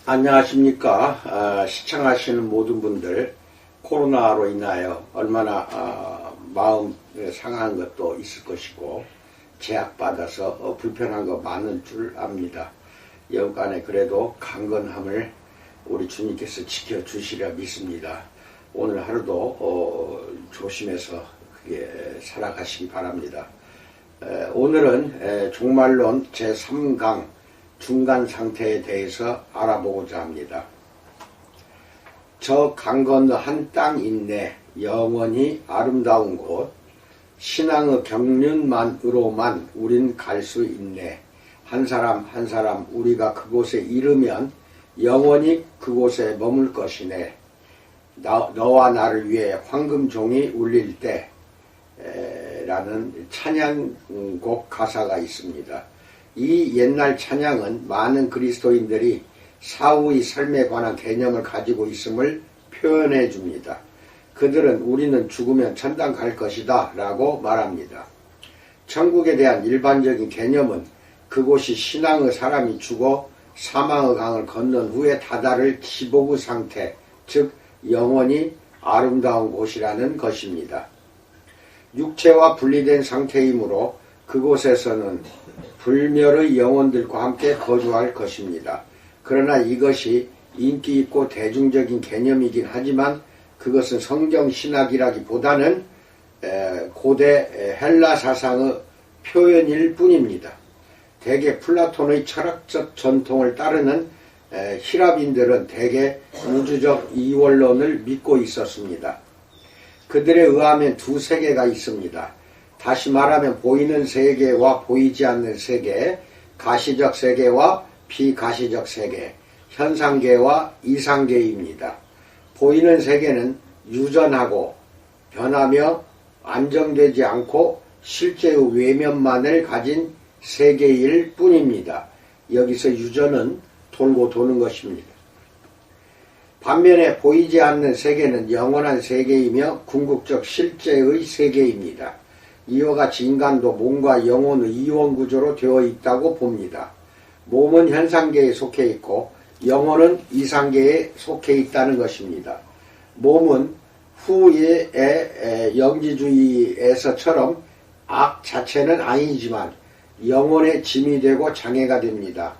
안녕하십니까. 시청하시는 모든 분들, 코로나로 인하여 얼마나 마음 상한 것도 있을 것이고 제약받아서 불편한 거 많은 줄 압니다. 여간에 그래도 강건함을 우리 주님께서 지켜주시려 믿습니다. 오늘 하루도 조심해서 살아가시기 바랍니다. 오늘은 종말론 제3강 중간 상태에 대해서 알아보고자 합니다. 저 강 건너 한 땅 있네. 영원히 아름다운 곳. 신앙의 경륜만으로만 우린 갈 수 있네. 한 사람 한 사람 우리가 그곳에 이르면 영원히 그곳에 머물 것이네. 너와 나를 위해 황금종이 울릴 때 라는 찬양곡 가사가 있습니다. 이 옛날 찬양은 많은 그리스도인들이 사후의 삶에 관한 개념을 가지고 있음을 표현해 줍니다. 그들은 우리는 죽으면 천당 갈 것이다 라고 말합니다. 천국에 대한 일반적인 개념은 그곳이 신앙의 사람이 죽어 사망의 강을 건넌 후에 다다를 지복의 상태, 즉 영원히 아름다운 곳이라는 것입니다. 육체와 분리된 상태이므로 그곳에서는 불멸의 영혼들과 함께 거주할 것입니다. 그러나 이것이 인기 있고 대중적인 개념이긴 하지만 그것은 성경 신학이라기보다는 고대 헬라 사상의 표현일 뿐입니다. 대개 플라톤의 철학적 전통을 따르는 히랍인들은 대개 우주적 이원론을 믿고 있었습니다. 그들에 의하면 두 세계가 있습니다. 다시 말하면 보이는 세계와 보이지 않는 세계, 가시적 세계와 비가시적 세계, 현상계와 이상계입니다. 보이는 세계는 유전하고 변하며 안정되지 않고 실제의 외면만을 가진 세계일 뿐입니다. 여기서 유전은 돌고 도는 것입니다. 반면에 보이지 않는 세계는 영원한 세계이며 궁극적 실제의 세계입니다. 이와 같이 인간도 몸과 영혼의 이원구조로 되어 있다고 봅니다. 몸은 현상계에 속해 있고 영혼은 이상계에 속해 있다는 것입니다. 몸은 후의 영지주의에서처럼 악 자체는 아니지만 영혼의 짐이 되고 장애가 됩니다.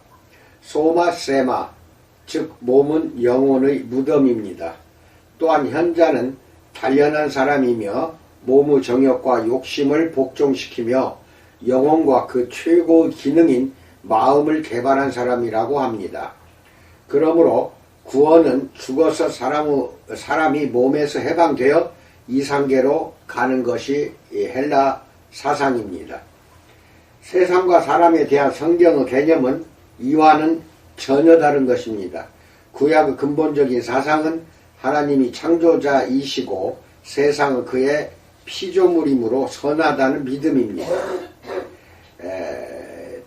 소마 세마, 즉 몸은 영혼의 무덤입니다. 또한 현자는 단련한 사람이며 몸의 정욕과 욕심을 복종시키며 영혼과 그 최고의 기능인 마음을 개발한 사람이라고 합니다. 그러므로 구원은 죽어서 사람이 몸에서 해방되어 이상계로 가는 것이 헬라 사상입니다. 세상과 사람에 대한 성경의 개념은 이와는 전혀 다른 것입니다. 구약의 근본적인 사상은 하나님이 창조자이시고 세상은 그의 피조물이므로 선하다는 믿음입니다.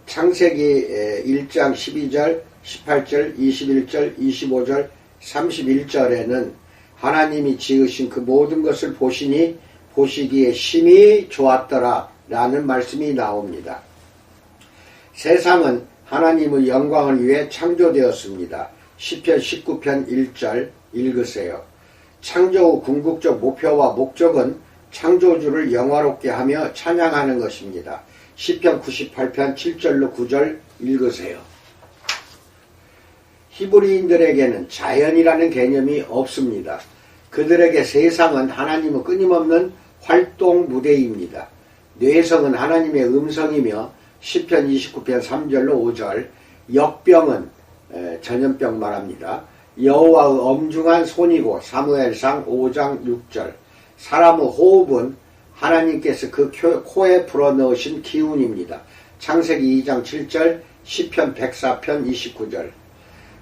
창세기 1장 12절, 18절, 21절, 25절, 31절에는 하나님이 지으신 그 모든 것을 보시니 보시기에 심히 좋았더라 라는 말씀이 나옵니다. 세상은 하나님의 영광을 위해 창조되었습니다. 시편 19편 1절 읽으세요. 창조의 궁극적 목표와 목적은 창조주를 영화롭게 하며 찬양하는 것입니다. 시편 98편 7절로 9절 읽으세요. 히브리인들에게는 자연이라는 개념이 없습니다. 그들에게 세상은 하나님의 끊임없는 활동 무대입니다. 뇌성은 하나님의 음성이며 시편 29편 3절로 5절, 역병은 전염병 말합니다. 여호와의 엄중한 손이고 사무엘상 5장 6절, 사람의 호흡은 하나님께서 그 코에 불어넣으신 기운입니다. 창세기 2장 7절, 시편 104편 29절.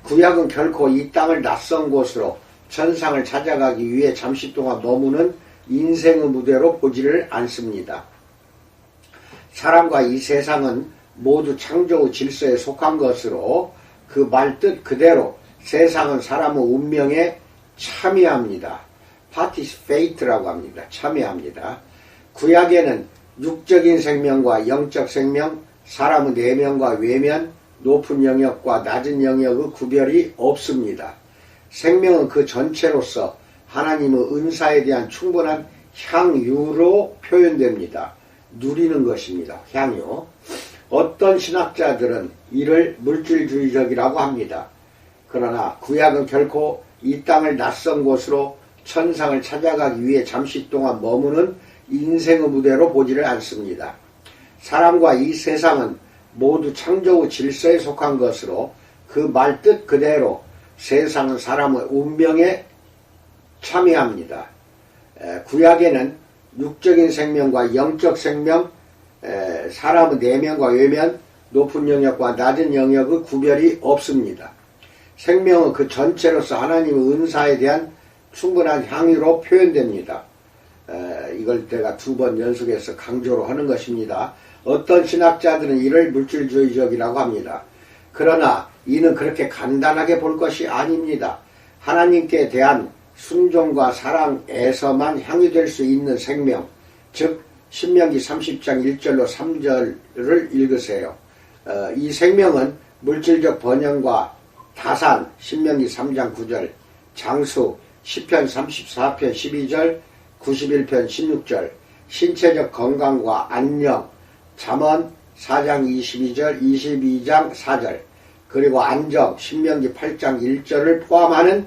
구약은 결코 이 땅을 낯선 곳으로 천상을 찾아가기 위해 잠시 동안 머무는 인생의 무대로 보지를 않습니다. 사람과 이 세상은 모두 창조의 질서에 속한 것으로 그 말뜻 그대로 세상은 사람의 운명에 참여합니다. 파티시페이트라고 합니다. 참여합니다. 구약에는 육적인 생명과 영적 생명, 사람의 내면과 외면, 높은 영역과 낮은 영역의 구별이 없습니다. 생명은 그 전체로서 하나님의 은사에 대한 충분한 향유로 표현됩니다. 누리는 것입니다. 향유. 어떤 신학자들은 이를 물질주의적이라고 합니다. 그러나 구약은 결코 이 땅을 낯선 곳으로 천상을 찾아가기 위해 잠시 동안 머무는 인생의 무대로 보지를 않습니다. 사람과 이 세상은 모두 창조의 질서에 속한 것으로 그 말 뜻 그대로 세상은 사람의 운명에 참여합니다. 구약에는 육적인 생명과 영적 생명, 사람의 내면과 외면, 높은 영역과 낮은 영역의 구별이 없습니다. 생명은 그 전체로서 하나님의 은사에 대한 충분한 향유로 표현됩니다. 이걸 제가 2번 연속해서 강조로 하는 것입니다. 어떤 신학자들은 이를 물질주의적이라고 합니다. 그러나 이는 그렇게 간단하게 볼 것이 아닙니다. 하나님께 대한 순종과 사랑에서만 향유될 수 있는 생명, 즉 신명기 30장 1절로 3절을 읽으세요. 이 생명은 물질적 번영과 다산 신명기 3장 9절, 장수 시편 34편 12절, 91편 16절, 신체적 건강과 안녕 잠언 4장 22절, 22장 4절, 그리고 안정 신명기 8장 1절을 포함하는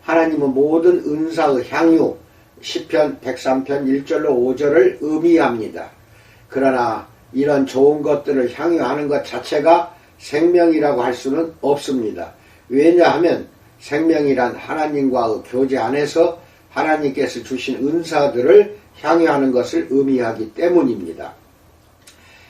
하나님의 모든 은사의 향유 시편 103편 1절로 5절을 의미합니다. 그러나 이런 좋은 것들을 향유하는 것 자체가 생명이라고 할 수는 없습니다. 왜냐하면 생명이란 하나님과의 교제 안에서 하나님께서 주신 은사들을 향유하는 것을 의미하기 때문입니다.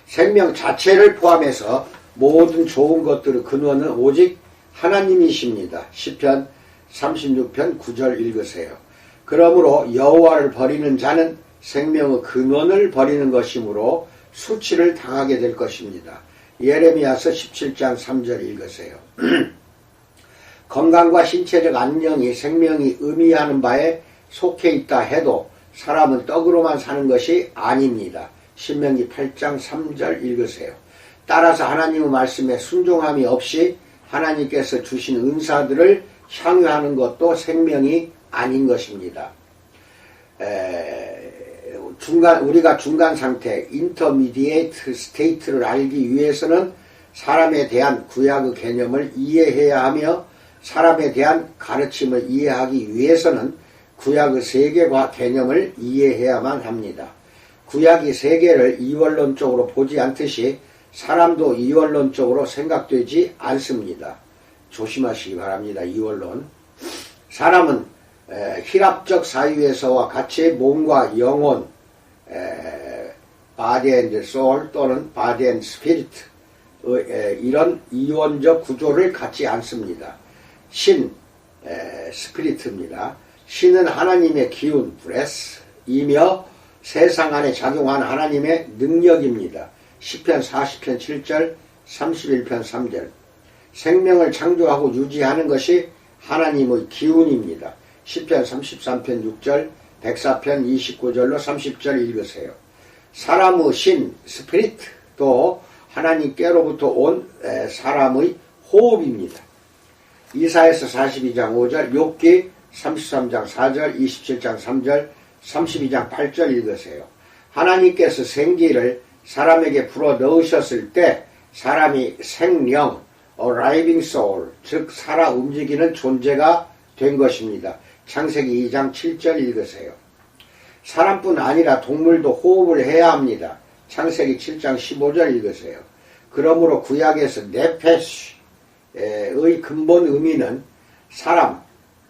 생명 자체를 포함해서 모든 좋은 것들의 근원은 오직 하나님이십니다. 시편 36편 9절 읽으세요. 그러므로 여호와를 버리는 자는 생명의 근원을 버리는 것이므로 수치를 당하게 될 것입니다. 예레미야서 17장 3절 읽으세요. 건강과 신체적 안녕이 생명이 의미하는 바에 속해 있다 해도 사람은 떡으로만 사는 것이 아닙니다. 신명기 8장 3절 읽으세요. 따라서 하나님의 말씀에 순종함이 없이 하나님께서 주신 은사들을 향유하는 것도 생명이 아닌 것입니다. 우리가 중간 상태, 인터미디에이트 스테이트를 알기 위해서는 사람에 대한 구약의 개념을 이해해야 하며 사람에 대한 가르침을 이해하기 위해서는 구약의 세계과 개념을 이해해야만 합니다. 구약이 세계를 이원론적으로 보지 않듯이 사람도 이원론적으로 생각되지 않습니다. 조심하시기 바랍니다. 이원론. 사람은 희랍적 사유에서와 같이 몸과 영혼, body and soul 또는 body and spirit 이런 이원적 구조를 갖지 않습니다. 신, 스피리트입니다. 신은 하나님의 기운, breath이며 세상 안에 작용하는 하나님의 능력입니다. 시편 40편 7절, 31편 3절. 생명을 창조하고 유지하는 것이 하나님의 기운입니다. 시편 33편 6절, 104편 29절로 30절 읽으세요. 사람의 신, 스피리트도 하나님께로부터 온 사람의 호흡입니다. 이사야서 42장 5절, 욥기 33장 4절, 27장 3절, 32장 8절 읽으세요. 하나님께서 생기를 사람에게 불어 넣으셨을 때 사람이 생령, a living soul, 즉 살아 움직이는 존재가 된 것입니다. 창세기 2장 7절 읽으세요. 사람뿐 아니라 동물도 호흡을 해야 합니다. 창세기 7장 15절 읽으세요. 그러므로 구약에서 네페시의 근본 의미는 사람,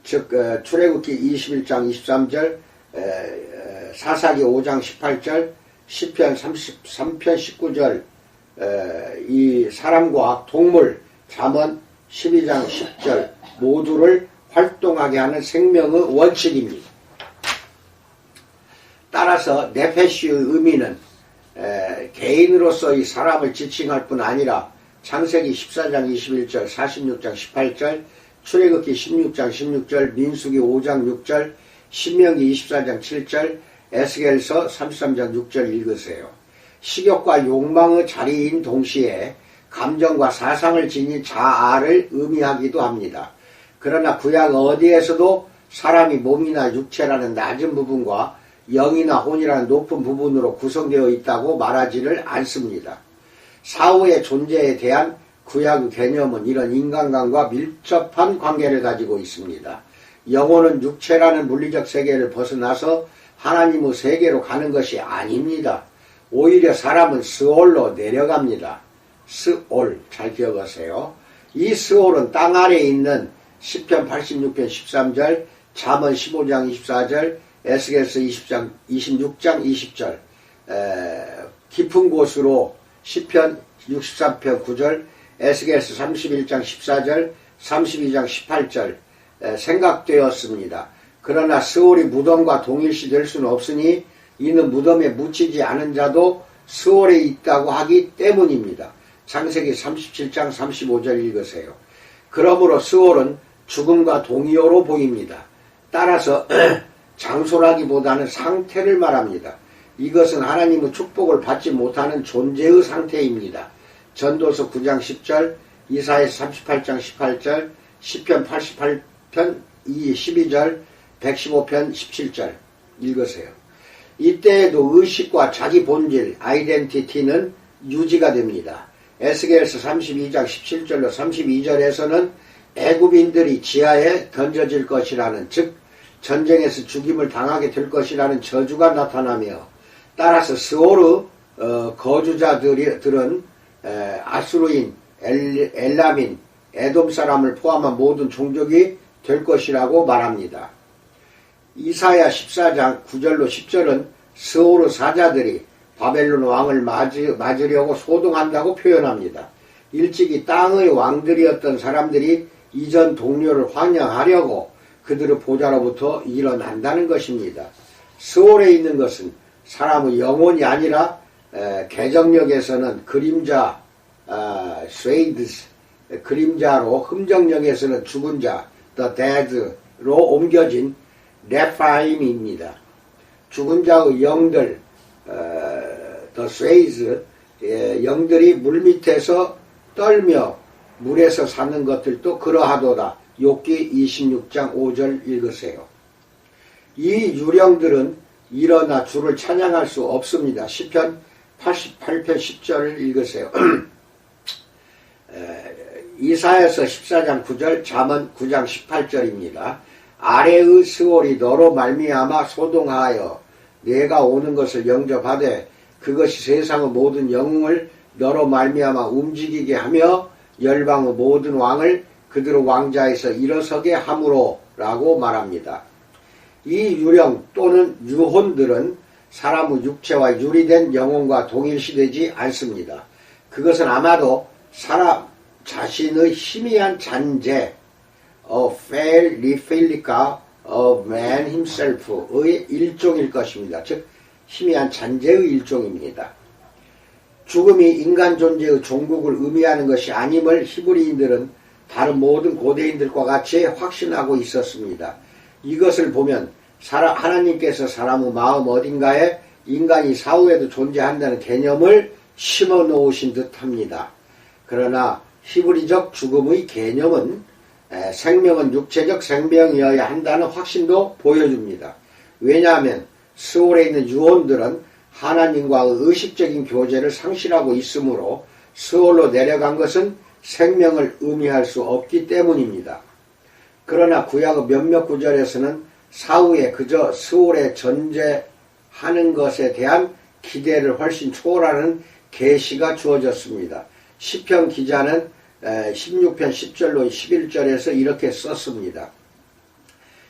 즉 출애굽기 21장 23절, 사사기 5장 18절, 시편 33편 19절, 이 사람과 동물, 잠언 12장 10절 모두를 활동하게 하는 생명의 원칙입니다. 따라서 네페시의 의미는 개인으로서 이 사람을 지칭할 뿐 아니라 창세기 14장 21절, 46장 18절, 출애굽기 16장 16절, 민수기 5장 6절, 신명기 24장 7절, 에스겔서 33장 6절 읽으세요. 식욕과 욕망의 자리인 동시에 감정과 사상을 지닌 자아를 의미하기도 합니다. 그러나 구약 어디에서도 사람이 몸이나 육체라는 낮은 부분과 영이나 혼이라는 높은 부분으로 구성되어 있다고 말하지를 않습니다. 사후의 존재에 대한 구약의 개념은 이런 인간관과 밀접한 관계를 가지고 있습니다. 영혼은 육체라는 물리적 세계를 벗어나서 하나님의 세계로 가는 것이 아닙니다. 오히려 사람은 스올로 내려갑니다. 스올, 잘 기억하세요. 이 스올은 땅 아래에 있는 시편 86편 13절, 잠언 15장 24절, 에스겔서 26장 20절, 깊은 곳으로 시편 63편 9절, 에스겔서 31장 14절, 32장 18절 생각되었습니다. 그러나 스올이 무덤과 동일시 될 수는 없으니 이는 무덤에 묻히지 않은 자도 스올에 있다고 하기 때문입니다. 창세기 37장 35절 읽으세요. 그러므로 스올은 죽음과 동의어로 보입니다. 따라서 장소라기보다는 상태를 말합니다. 이것은 하나님의 축복을 받지 못하는 존재의 상태입니다. 전도서 9장 10절, 이사야서 38장 18절, 시편 88편 12절, 115편 17절 읽으세요. 이때에도 의식과 자기 본질, 아이덴티티는 유지가 됩니다. 에스겔서 32장 17절로 32절에서는 애굽인들이 지하에 던져질 것이라는, 즉 전쟁에서 죽임을 당하게 될 것이라는 저주가 나타나며, 따라서 스올의 거주자들은 아수르인, 엘람인, 에돔 사람을 포함한 모든 종족이 될 것이라고 말합니다. 이사야 14장 9절로 10절은 스올의 사자들이 바벨론 왕을 맞으려고 소동한다고 표현합니다. 일찍이 땅의 왕들이었던 사람들이 이전 동료를 환영하려고 그들의 보좌로부터 일어난다는 것입니다. 스올에 있는 것은 사람의 영혼이 아니라 개정력에서는 그림자, 쉐이드스, 그림자로, 흠정력에서는 죽은 자, the dead로 옮겨진 네파임입니다. 죽은 자의 영들, the 쉐이즈, 영들이 물밑에서 떨며 물에서 사는 것들도 그러하도다. 욥기 26장 5절 읽으세요. 이 유령들은 일어나 주를 찬양할 수 없습니다. 시편 88편 10절을 읽으세요. 이사야서 14장 9절, 잠언 9장 18절입니다. 아래의 스올이 너로 말미암아 소동하여 내가 오는 것을 영접하되 그것이 세상의 모든 영웅을 너로 말미암아 움직이게 하며 열방의 모든 왕을 그들의 왕자에서 일어서게 함으로 라고 말합니다. 이 유령 또는 유혼들은 사람의 육체와 유리된 영혼과 동일시되지 않습니다. 그것은 아마도 사람 자신의 희미한 잔재, fail replica of man himself의 일종일 것입니다. 즉 희미한 잔재의 일종입니다. 죽음이 인간 존재의 종국을 의미하는 것이 아님을 히브리인들은 다른 모든 고대인들과 같이 확신하고 있었습니다. 이것을 보면 하나님께서 사람의 마음 어딘가에 인간이 사후에도 존재한다는 개념을 심어 놓으신 듯합니다. 그러나 히브리적 죽음의 개념은 생명은 육체적 생명이어야 한다는 확신도 보여줍니다. 왜냐하면 스올에 있는 유혼들은 하나님과의 의식적인 교제를 상실하고 있으므로 스올로 내려간 것은 생명을 의미할 수 없기 때문입니다. 그러나 구약의 몇몇 구절에서는 사후에 그저 스올에 존재하는 것에 대한 기대를 훨씬 초월하는 계시가 주어졌습니다. 시편 기자는 16편 10절로 11절에서 이렇게 썼습니다.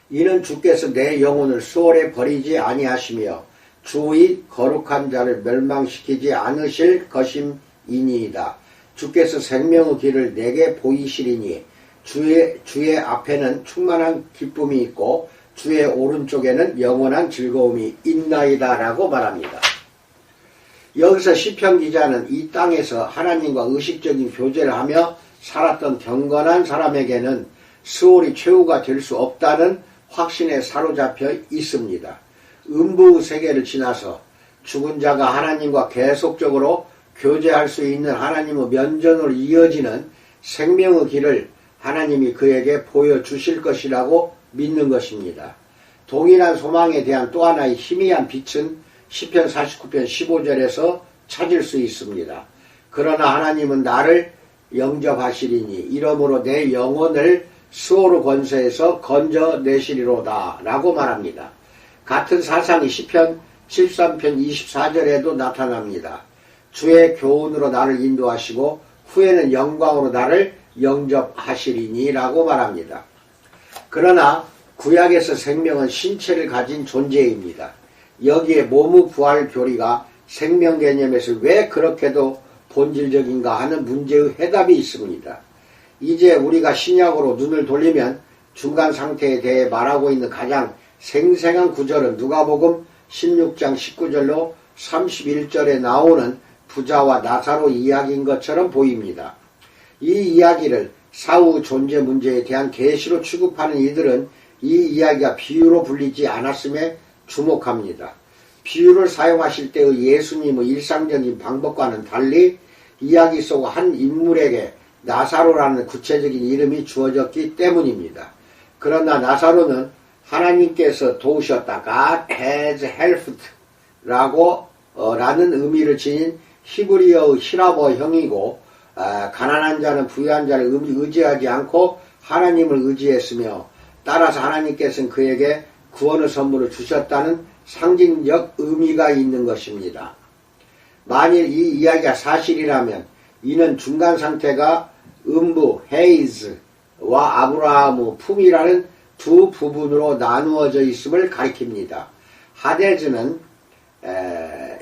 이는 주께서 내 영혼을 스올에 버리지 아니하시며 주의 거룩한 자를 멸망시키지 않으실 것임이니이다. 주께서 생명의 길을 내게 보이시리니 주의 앞에는 충만한 기쁨이 있고 주의 오른쪽에는 영원한 즐거움이 있나이다 라고 말합니다. 여기서 시편 기자는 이 땅에서 하나님과 의식적인 교제를 하며 살았던 경건한 사람에게는 스올이 최후가 될 수 없다는 확신에 사로잡혀 있습니다. 음부의 세계를 지나서 죽은 자가 하나님과 계속적으로 교제할 수 있는 하나님의 면전으로 이어지는 생명의 길을 하나님이 그에게 보여주실 것이라고 믿는 것입니다. 동일한 소망에 대한 또 하나의 희미한 빛은 시편 49편 15절에서 찾을 수 있습니다. 그러나 하나님은 나를 영접하시리니 이러므로 내 영혼을 수오르 권세에서 건져내시리로다 라고 말합니다. 같은 사상이 시편 73편 24절에도 나타납니다. 주의 교훈으로 나를 인도하시고 후에는 영광으로 나를 영접하시리니 라고 말합니다. 그러나 구약에서 생명은 신체를 가진 존재입니다. 여기에 몸의 부활 교리가 생명 개념에서 왜 그렇게도 본질적인가 하는 문제의 해답이 있습니다. 이제 우리가 신약으로 눈을 돌리면 중간 상태에 대해 말하고 있는 가장 생생한 구절은 누가복음 16장 19절로 31절에 나오는 부자와 나사로 이야기인 것처럼 보입니다. 이 이야기를 사후 존재 문제에 대한 계시로 취급하는 이들은 이 이야기가 비유로 불리지 않았음에 주목합니다. 비유를 사용하실 때의 예수님의 일상적인 방법과는 달리 이야기 속 한 인물에게 나사로라는 구체적인 이름이 주어졌기 때문입니다. 그러나 나사로는 하나님께서 도우셨다, God has helped 라는 의미를 지닌 히브리어의 히라버형이고, 가난한 자는 부유한 자를 의지하지 않고 하나님을 의지했으며 따라서 하나님께서는 그에게 구원의 선물을 주셨다는 상징적 의미가 있는 것입니다. 만일 이 이야기가 사실이라면 이는 중간 상태가 음부 헤이즈와 아브라함의 품이라는 두 부분으로 나누어져 있음을 가리킵니다. 하데즈는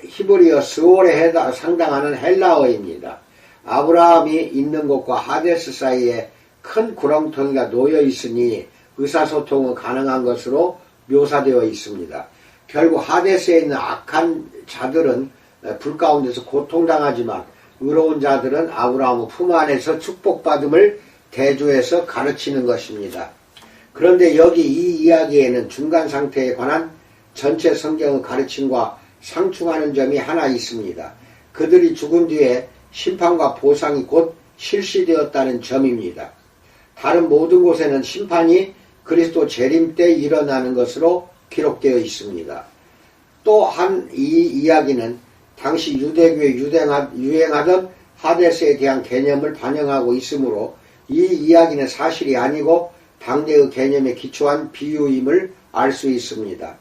히브리어 스올에 상당하는 헬라어입니다. 아브라함이 있는 곳과 하데스 사이에 큰 구렁텅이가 놓여 있으니 의사소통은 가능한 것으로 묘사되어 있습니다. 결국 하데스에 있는 악한 자들은 불 가운데서 고통당하지만 의로운 자들은 아브라함의 품 안에서 축복받음을 대조해서 가르치는 것입니다. 그런데 여기 이 이야기에는 중간 상태에 관한 전체 성경의 가르침과 상충하는 점이 하나 있습니다. 그들이 죽은 뒤에 심판과 보상이 곧 실시되었다는 점입니다. 다른 모든 곳에는 심판이 그리스도 재림 때 일어나는 것으로 기록되어 있습니다. 또한 이 이야기는 당시 유대교에 유행하던 하데스에 대한 개념을 반영하고 있으므로 이 이야기는 사실이 아니고 당대의 개념에 기초한 비유임을 알 수 있습니다.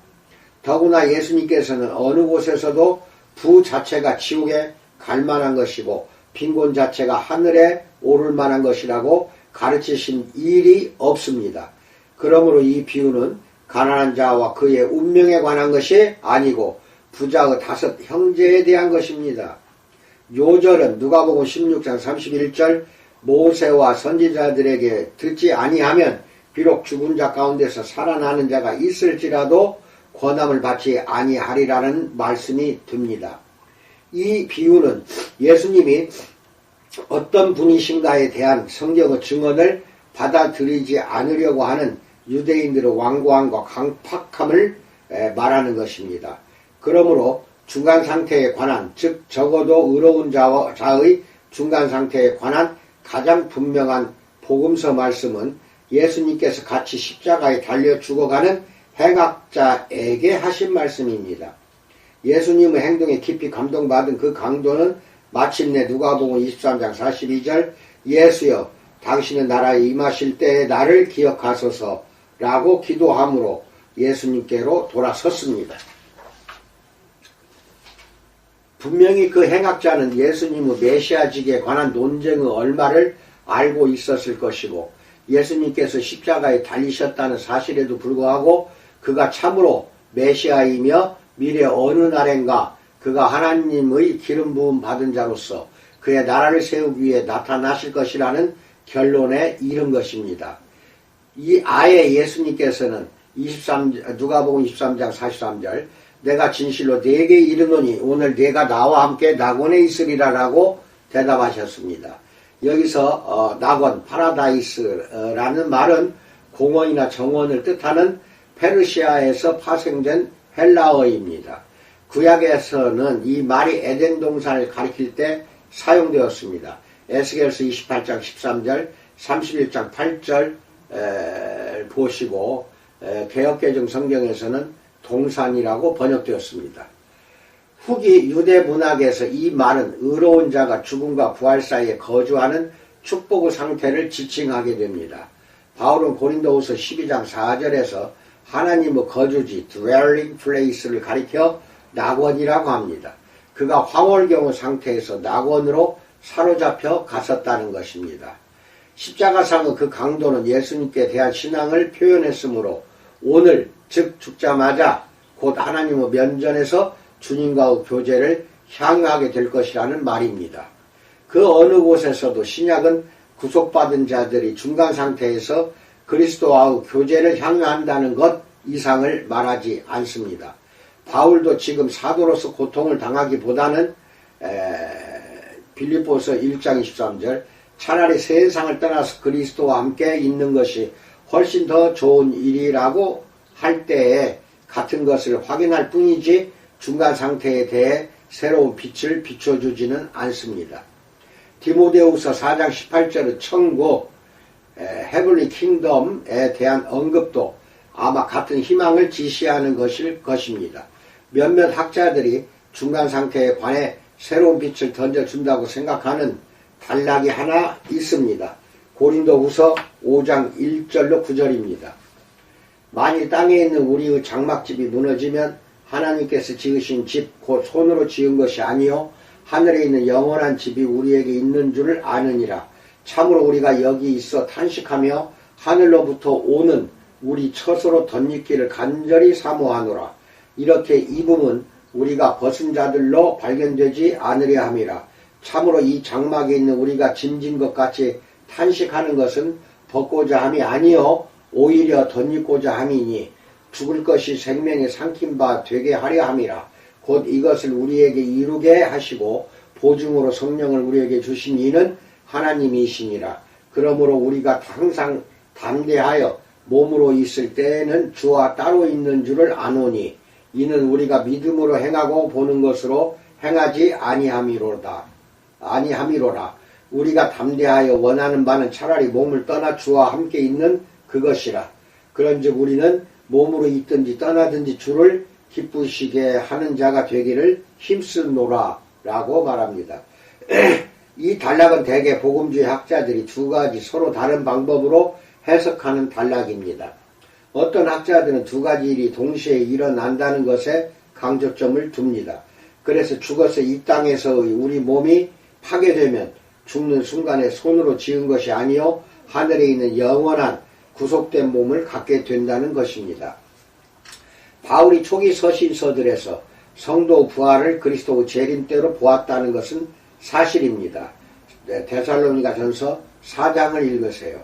더구나 예수님께서는 어느 곳에서도 부 자체가 지옥에 갈 만한 것이고 빈곤 자체가 하늘에 오를 만한 것이라고 가르치신 일이 없습니다. 그러므로 이 비유는 가난한 자와 그의 운명에 관한 것이 아니고 부자의 5 형제에 대한 것입니다. 요절은 누가복음 16장 31절 모세와 선지자들에게 듣지 아니하면 비록 죽은 자 가운데서 살아나는 자가 있을지라도 권함을 받지 아니하리라는 말씀이 듭니다. 이 비유는 예수님이 어떤 분이신가에 대한 성경의 증언을 받아들이지 않으려고 하는 유대인들의 완고함과 강팍함을 말하는 것입니다. 그러므로 중간 상태에 관한, 즉 적어도 의로운 자의 중간 상태에 관한 가장 분명한 복음서 말씀은 예수님께서 같이 십자가에 달려 죽어가는 행악자에게 하신 말씀입니다. 예수님의 행동에 깊이 감동받은 그 강도는 마침내 누가복음 23장 42절 예수여 당신은 나라에 임하실 때에 나를 기억하소서 라고 기도함으로 예수님께로 돌아섰습니다. 분명히 그 행악자는 예수님의 메시아직에 관한 논쟁의 얼마를 알고 있었을 것이고 예수님께서 십자가에 달리셨다는 사실에도 불구하고 그가 참으로 메시아이며 미래 어느 날엔가 그가 하나님의 기름 부음 받은 자로서 그의 나라를 세우기 위해 나타나실 것이라는 결론에 이른 것입니다. 이 아예 예수님께서는 누가복음 23장 43절 내가 진실로 네게 이르노니 오늘 네가 나와 함께 낙원에 있으리라 라고 대답하셨습니다. 여기서 낙원, 파라다이스라는 말은 공원이나 정원을 뜻하는 페르시아에서 파생된 헬라어입니다. 구약에서는 이 말이 에덴 동산을 가리킬 때 사용되었습니다. 에스겔서 28장 13절, 31장 8절 보시고 개역개정 성경에서는 동산이라고 번역되었습니다. 후기 유대 문학에서 이 말은 의로운 자가 죽음과 부활 사이에 거주하는 축복의 상태를 지칭하게 됩니다. 바울은 고린도후서 12장 4절에서 하나님의 거주지 dwelling place를 가리켜 낙원이라고 합니다. 그가 황홀경의 상태에서 낙원으로 사로잡혀 갔었다는 것입니다. 십자가상의 그 강도는 예수님께 대한 신앙을 표현했으므로 오늘 즉 죽자마자 곧 하나님의 면전에서 주님과의 교제를 향유하게 될 것이라는 말입니다. 그 어느 곳에서도 신약은 구속받은 자들이 중간 상태에서 그리스도와의 교제를 향유한다는 것 이상을 말하지 않습니다. 바울도 지금 사도로서 고통을 당하기보다는 빌립보서 1장 23절 차라리 세상을 떠나서 그리스도와 함께 있는 것이 훨씬 더 좋은 일이라고 할 때에 같은 것을 확인할 뿐이지 중간 상태에 대해 새로운 빛을 비춰주지는 않습니다. 디모데후서 4장 18절의 천국 헤블리 킹덤에 대한 언급도 아마 같은 희망을 지시하는 것일 것입니다. 몇몇 학자들이 중간 상태에 관해 새로운 빛을 던져준다고 생각하는 단락이 하나 있습니다. 고린도후서 5장 1절로 9절입니다. 만일 땅에 있는 우리의 장막집이 무너지면 하나님께서 지으신 집 곧 손으로 지은 것이 아니요 하늘에 있는 영원한 집이 우리에게 있는 줄을 아느니라. 참으로 우리가 여기 있어 탄식하며 하늘로부터 오는 우리 처소로 덧입기를 간절히 사모하노라. 이렇게 입음은 우리가 벗은 자들로 발견되지 않으려 함이라. 참으로 이 장막에 있는 우리가 짐진 것 같이 탄식하는 것은 벗고자 함이 아니요 오히려 덧입고자 함이니 죽을 것이 생명에 삼킨 바 되게 하려 함이라. 곧 이것을 우리에게 이루게 하시고 보증으로 성령을 우리에게 주신 이는 하나님이시니라. 그러므로 우리가 항상 담대하여 몸으로 있을 때에는 주와 따로 있는 줄을 아노니 이는 우리가 믿음으로 행하고 보는 것으로 행하지 아니함이로라. 우리가 담대하여 원하는 바는 차라리 몸을 떠나 주와 함께 있는 그것이라. 그런즉 우리는 몸으로 있든지 떠나든지 주를 기쁘시게 하는 자가 되기를 힘쓰노라 라고 말합니다. 이 단락은 대개 복음주의 학자들이 두 가지 서로 다른 방법으로 해석하는 단락입니다. 어떤 학자들은 두 가지 일이 동시에 일어난다는 것에 강조점을 둡니다. 그래서 죽어서 이 땅에서의 우리 몸이 파괴되면 죽는 순간에 손으로 지은 것이 아니요 하늘에 있는 영원한 구속된 몸을 갖게 된다는 것입니다. 바울이 초기 서신서들에서 성도 부활을 그리스도의 재림 때로 보았다는 것은 사실입니다. 데살로니가 전서 4장을 읽으세요.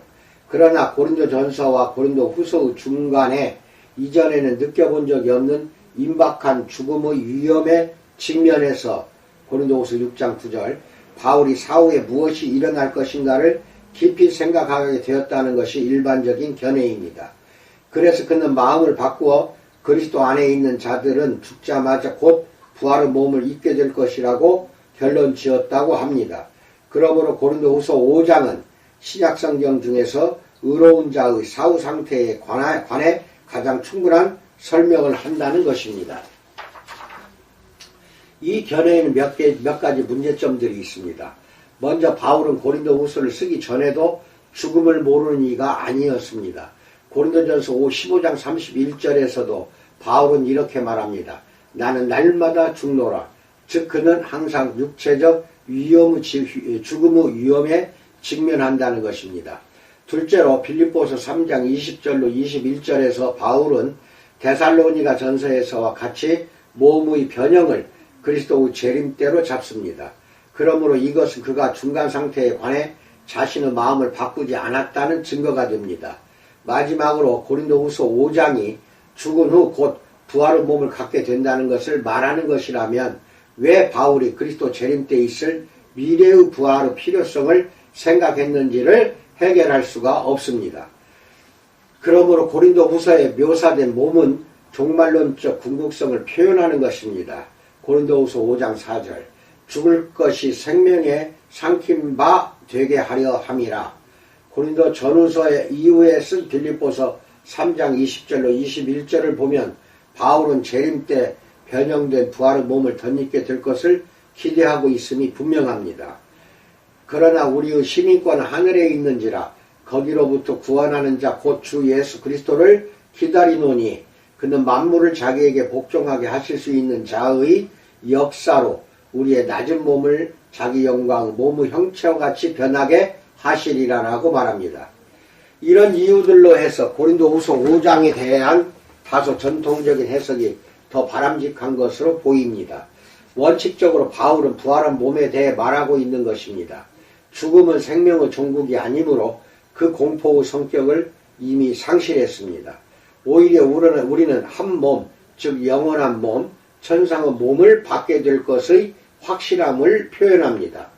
그러나 고린도 전서와 고린도 후서의 중간에 이전에는 느껴본 적이 없는 임박한 죽음의 위험에 직면해서 고린도 후서 6장 9절 바울이 사후에 무엇이 일어날 것인가를 깊이 생각하게 되었다는 것이 일반적인 견해입니다. 그래서 그는 마음을 바꾸어 그리스도 안에 있는 자들은 죽자마자 곧 부활의 몸을 입게 될 것이라고 결론 지었다고 합니다. 그러므로 고린도후서 5장은 신약성경 중에서 의로운 자의 사후 상태에 관해 가장 충분한 설명을 한다는 것입니다. 이 견해에는 몇 가지 문제점들이 있습니다. 먼저 바울은 고린도후서를 쓰기 전에도 죽음을 모르는 이가 아니었습니다. 고린도전서 15장 31절에서도 바울은 이렇게 말합니다. 나는 날마다 죽노라. 즉 그는 항상 육체적 죽음의 위험에 직면한다는 것입니다. 둘째로 빌립보서 3장 20절로 21절에서 바울은 데살로니가 전서에서와 같이 몸의 변형을 그리스도의 재림때로 잡습니다. 그러므로 이것은 그가 중간 상태에 관해 자신의 마음을 바꾸지 않았다는 증거가 됩니다. 마지막으로 고린도후서 5장이 죽은 후 곧 부활의 몸을 갖게 된다는 것을 말하는 것이라면 왜 바울이 그리스도 재림 때 있을 미래의 부활의 필요성을 생각했는지를 해결할 수가 없습니다. 그러므로 고린도후서에 묘사된 몸은 종말론적 궁극성을 표현하는 것입니다. 고린도후서 5장 4절 죽을 것이 생명에 삼킨 바 되게 하려 함이라. 고린도 전후서 이후에 쓴 빌립보서 3장 20절로 21절을 보면 바울은 재림 때 변형된 부활의 몸을 덧입게 될 것을 기대하고 있음이 분명합니다. 그러나 우리의 시민권은 하늘에 있는지라 거기로부터 구원하는 자 곧 주 예수 그리스도를 기다리노니 그는 만물을 자기에게 복종하게 하실 수 있는 자의 역사로 우리의 낮은 몸을 자기 영광 몸의 형체와 같이 변하게 하시리라라고 말합니다. 이런 이유들로 해서 고린도후서 5장에 대한 다소 전통적인 해석이 더 바람직한 것으로 보입니다. 원칙적으로 바울은 부활한 몸에 대해 말하고 있는 것입니다. 죽음은 생명의 종국이 아니므로 그 공포의 성격을 이미 상실했습니다. 오히려 우리는 한 몸, 즉 영원한 몸, 천상의 몸을 받게 될 것의 확실함을 표현합니다.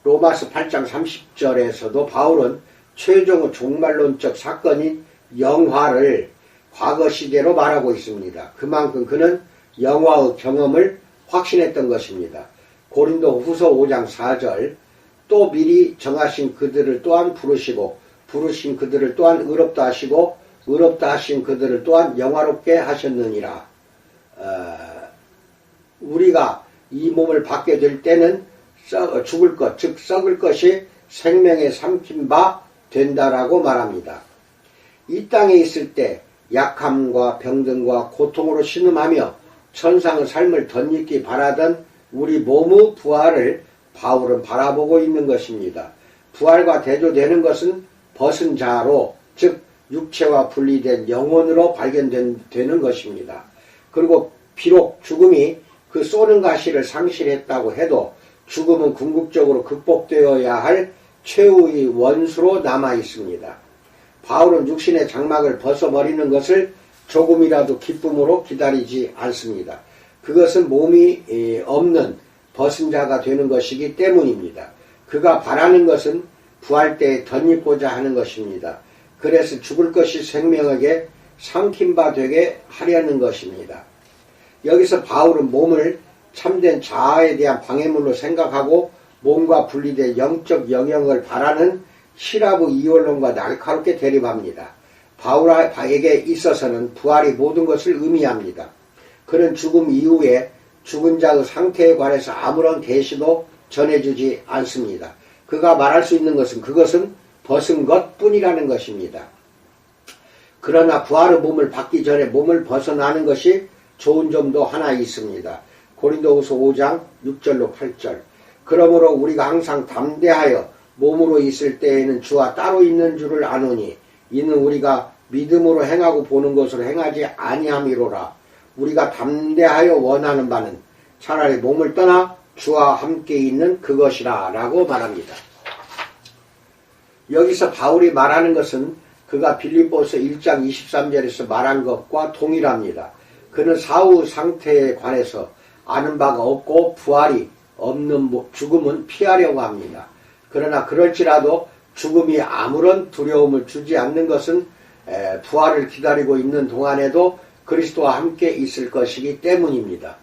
로마서 8장 30절에서도 바울은 최종의 종말론적 사건인 영화를 과거 시대로 말하고 있습니다. 그만큼 그는 영화의 경험을 확신했던 것입니다. 고린도 후서 5장 4절 또 미리 정하신 그들을 또한 부르시고 부르신 그들을 또한 의롭다 하시고 의롭다 하신 그들을 또한 영화롭게 하셨느니라. 우리가 이 몸을 받게 될 때는 죽을 것, 즉 썩을 것이 생명에 삼킨 바 된다라고 말합니다. 이 땅에 있을 때 약함과 병든과 고통으로 신음하며 천상의 삶을 덧입기 바라던 우리 몸의 부활을 바울은 바라보고 있는 것입니다. 부활과 대조되는 것은 벗은 자로, 즉 육체와 분리된 영혼으로 발견되는 것입니다. 그리고 비록 죽음이 그 쏘는 가시를 상실했다고 해도 죽음은 궁극적으로 극복되어야 할 최후의 원수로 남아 있습니다. 바울은 육신의 장막을 벗어버리는 것을 조금이라도 기쁨으로 기다리지 않습니다. 그것은 몸이 없는 벗은 자가 되는 것이기 때문입니다. 그가 바라는 것은 부활 때에 덧입고자 하는 것입니다. 그래서 죽을 것이 생명에게 삼킨 바 되게 하려는 것입니다. 여기서 바울은 몸을 참된 자아에 대한 방해물로 생각하고 몸과 분리된 영적 영역을 바라는 시라브 이원론과 날카롭게 대립합니다. 바울에게 있어서는 부활이 모든 것을 의미합니다. 그는 죽음 이후에 죽은 자의 상태에 관해서 아무런 계시도 전해주지 않습니다. 그가 말할 수 있는 것은 그것은 벗은 것뿐이라는 것입니다. 그러나 부활의 몸을 받기 전에 몸을 벗어나는 것이 좋은 점도 하나 있습니다. 고린도후서 5장 6절로 8절 그러므로 우리가 항상 담대하여 몸으로 있을 때에는 주와 따로 있는 줄을 아노니 이는 우리가 믿음으로 행하고 보는 것으로 행하지 아니함이로라. 우리가 담대하여 원하는 바는 차라리 몸을 떠나 주와 함께 있는 그것이라 라고 말합니다. 여기서 바울이 말하는 것은 그가 빌립보서 1장 23절에서 말한 것과 동일합니다. 그는 사후 상태에 관해서 아는 바가 없고 부활이 없는 죽음은 피하려고 합니다. 그러나 그럴지라도 죽음이 아무런 두려움을 주지 않는 것은 부활을 기다리고 있는 동안에도 그리스도와 함께 있을 것이기 때문입니다.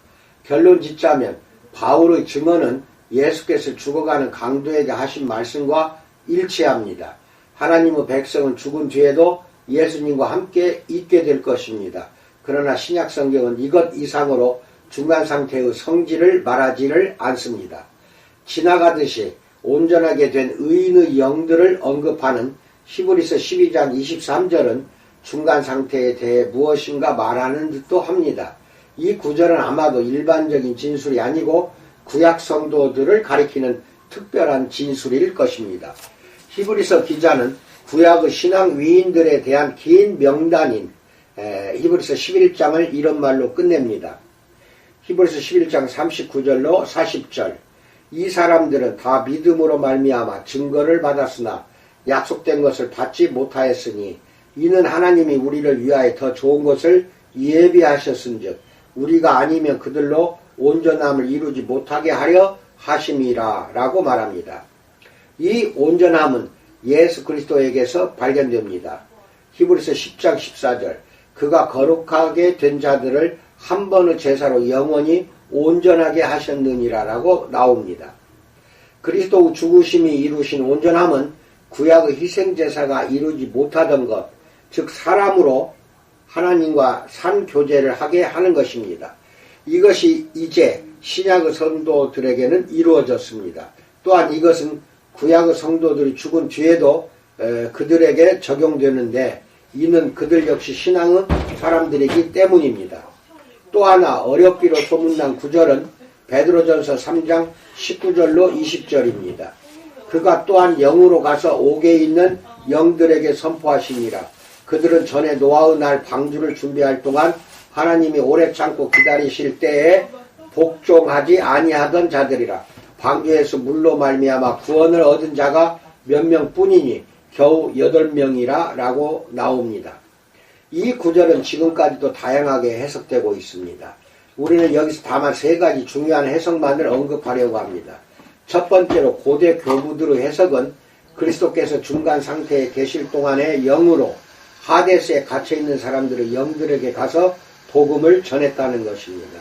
결론 짓자면 바울의 증언은 예수께서 죽어가는 강도에게 하신 말씀과 일치합니다. 하나님의 백성은 죽은 뒤에도 예수님과 함께 있게 될 것입니다. 그러나 신약 성경은 이것 이상으로 중간 상태의 성질을 말하지를 않습니다. 지나가듯이 온전하게 된 의인의 영들을 언급하는 히브리서 12장 23절은 중간 상태에 대해 무엇인가 말하는 듯도 합니다. 이 구절은 아마도 일반적인 진술이 아니고 구약 성도들을 가리키는 특별한 진술일 것입니다. 히브리서 기자는 구약의 신앙 위인들에 대한 긴 명단인 히브리서 11장을 이런 말로 끝냅니다. 히브리서 11장 39절로 40절 이 사람들은 다 믿음으로 말미암아 증거를 받았으나 약속된 것을 받지 못하였으니 이는 하나님이 우리를 위하여 더 좋은 것을 예비하셨은즉 우리가 아니면 그들로 온전함을 이루지 못하게 하려 하심이라 라고 말합니다. 이 온전함은 예수 그리스도에게서 발견됩니다. 히브리서 10장 14절 그가 거룩하게 된 자들을 한 번의 제사로 영원히 온전하게 하셨느니라라고 나옵니다. 그리스도 죽으심이 이루신 온전함은 구약의 희생제사가 이루지 못하던 것, 즉 사람으로 하나님과 산교제를 하게 하는 것입니다. 이것이 이제 신약의 성도들에게는 이루어졌습니다. 또한 이것은 구약의 성도들이 죽은 뒤에도 그들에게 적용되는데 이는 그들 역시 신앙의 사람들이기 때문입니다. 또 하나 어렵기로 소문난 구절은 베드로전서 3장 19절로 20절입니다. 그가 또한 영으로 가서 옥에 있는 영들에게 선포하시니라. 그들은 전에 노아의 날 방주를 준비할 동안 하나님이 오래 참고 기다리실 때에 복종하지 아니하던 자들이라. 방주에서 물로 말미암아 구원을 얻은 자가 몇 명뿐이니 겨우 8명이라 라고 나옵니다. 이 구절은 지금까지도 다양하게 해석되고 있습니다. 우리는 여기서 다만 3가지 중요한 해석만을 언급하려고 합니다. 첫 번째로 고대 교부들의 해석은 그리스도께서 중간 상태에 계실 동안의 영으로 하데스에 갇혀있는 사람들의 영들에게 가서 복음을 전했다는 것입니다.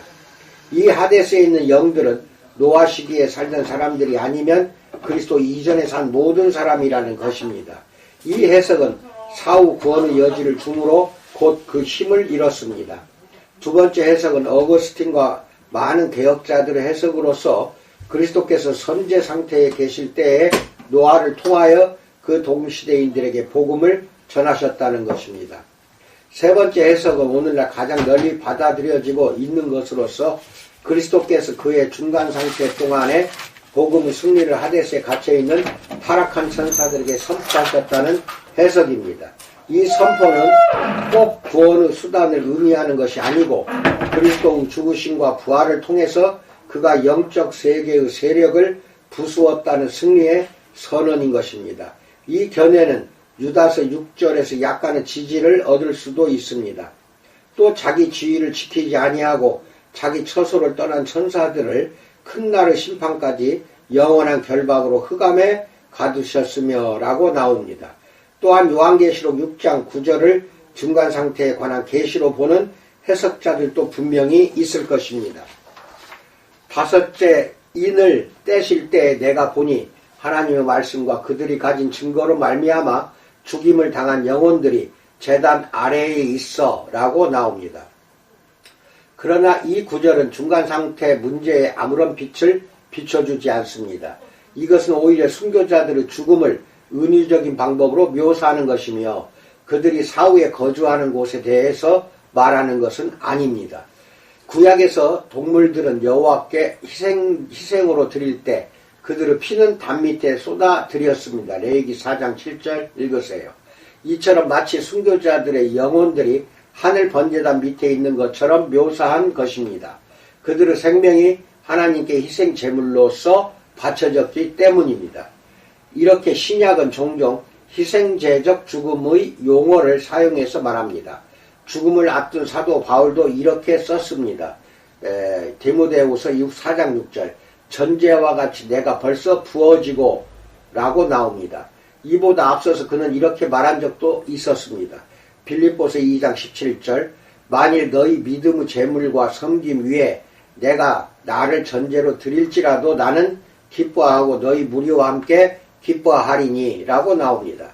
이 하데스에 있는 영들은 노아 시기에 살던 사람들이 아니면 그리스도 이전에 산 모든 사람이라는 것입니다. 이 해석은 사후 구원의 여지를 주므로 곧 그 힘을 잃었습니다. 두 번째 해석은 어거스틴과 많은 개혁자들의 해석으로서 그리스도께서 선제 상태에 계실 때에 노아를 통하여 그 동시대인들에게 복음을 전하셨다는 것입니다. 세 번째 해석은 오늘날 가장 널리 받아들여지고 있는 것으로서 그리스도께서 그의 중간 상태 동안에 복음의 승리를 하데스에 갇혀있는 타락한 천사들에게 선포하셨다는 해석입니다. 이 선포는 꼭 구원의 수단을 의미하는 것이 아니고 그리스도의 죽으심과 부활을 통해서 그가 영적 세계의 세력을 부수었다는 승리의 선언인 것입니다. 이 견해는 유다서 6절에서 약간의 지지를 얻을 수도 있습니다. 또 자기 지위를 지키지 아니하고 자기 처소를 떠난 천사들을 큰 날의 심판까지 영원한 결박으로 흑암에 가두셨으며 라고 나옵니다. 또한 요한계시록 6장 9절을 중간상태에 관한 계시로 보는 해석자들도 분명히 있을 것입니다. 다섯째, 인을 떼실 때 내가 보니 하나님의 말씀과 그들이 가진 증거로 말미암아 죽임을 당한 영혼들이 제단 아래에 있어 라고 나옵니다. 그러나 이 구절은 중간상태 문제에 아무런 빛을 비춰주지 않습니다. 이것은 오히려 순교자들의 죽음을 은유적인 방법으로 묘사하는 것이며 그들이 사후에 거주하는 곳에 대해서 말하는 것은 아닙니다. 구약에서 동물들은 여호와께 희생으로 드릴 때 그들의 피는 담 밑에 쏟아 드렸습니다. 레위기 4장 7절 읽으세요. 이처럼 마치 순교자들의 영혼들이 하늘 번제단 밑에 있는 것처럼 묘사한 것입니다. 그들의 생명이 하나님께 희생 제물로서 바쳐졌기 때문입니다. 이렇게 신약은 종종 희생제적 죽음의 용어를 사용해서 말합니다. 죽음을 앞둔 사도 바울도 이렇게 썼습니다. 디모데후서 4장 6절 전제와 같이 내가 벌써 부어지고 라고 나옵니다. 이보다 앞서서 그는 이렇게 말한 적도 있었습니다. 빌립보서 2장 17절 만일 너희 믿음의 제물과 섬김 위에 내가 나를 전제로 드릴지라도 나는 기뻐하고 너희 무리와 함께 기뻐하리니 라고 나옵니다.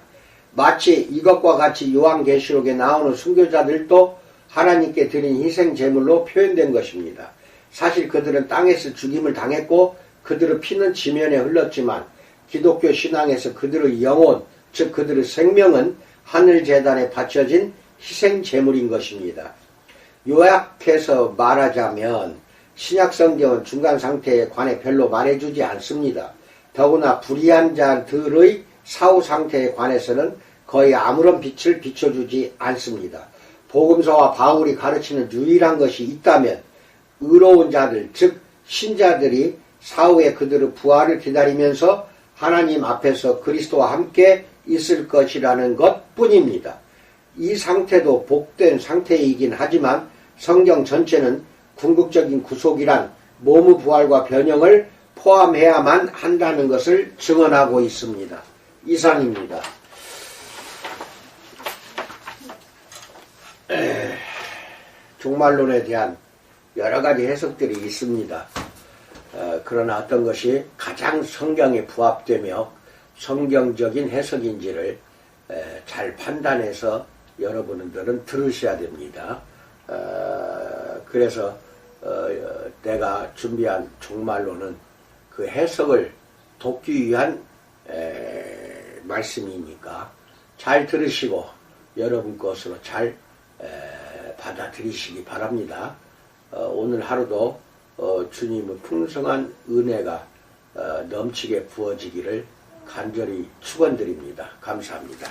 마치 이것과 같이 요한계시록에 나오는 순교자들도 하나님께 드린 희생 제물로 표현된 것입니다. 사실 그들은 땅에서 죽임을 당했고 그들의 피는 지면에 흘렀지만 기독교 신앙에서 그들의 영혼, 즉 그들의 생명은 하늘 제단에 바쳐진 희생 제물인 것입니다. 요약해서 말하자면 신약 성경은 중간 상태에 관해 별로 말해주지 않습니다. 더구나 불의한 자들의 사후 상태에 관해서는 거의 아무런 빛을 비춰주지 않습니다. 복음서와 바울이 가르치는 유일한 것이 있다면 의로운 자들, 즉 신자들이 사후에 그들의 부활을 기다리면서 하나님 앞에서 그리스도와 함께 있을 것이라는 것뿐입니다. 이 상태도 복된 상태이긴 하지만 성경 전체는 궁극적인 구속이란 몸의 부활과 변형을 포함해야만 한다는 것을 증언하고 있습니다. 이상입니다. 종말론에 대한 여러 가지 해석들이 있습니다. 그러나 어떤 것이 가장 성경에 부합되며 성경적인 해석인지를 잘 판단해서 여러분들은 들으셔야 됩니다. 그래서 내가 준비한 종말론은 그 해석을 돕기 위한 말씀이니까 잘 들으시고 여러분 것으로 잘 받아들이시기 바랍니다. 오늘 하루도 주님의 풍성한 은혜가 넘치게 부어지기를 간절히 축원드립니다. 감사합니다.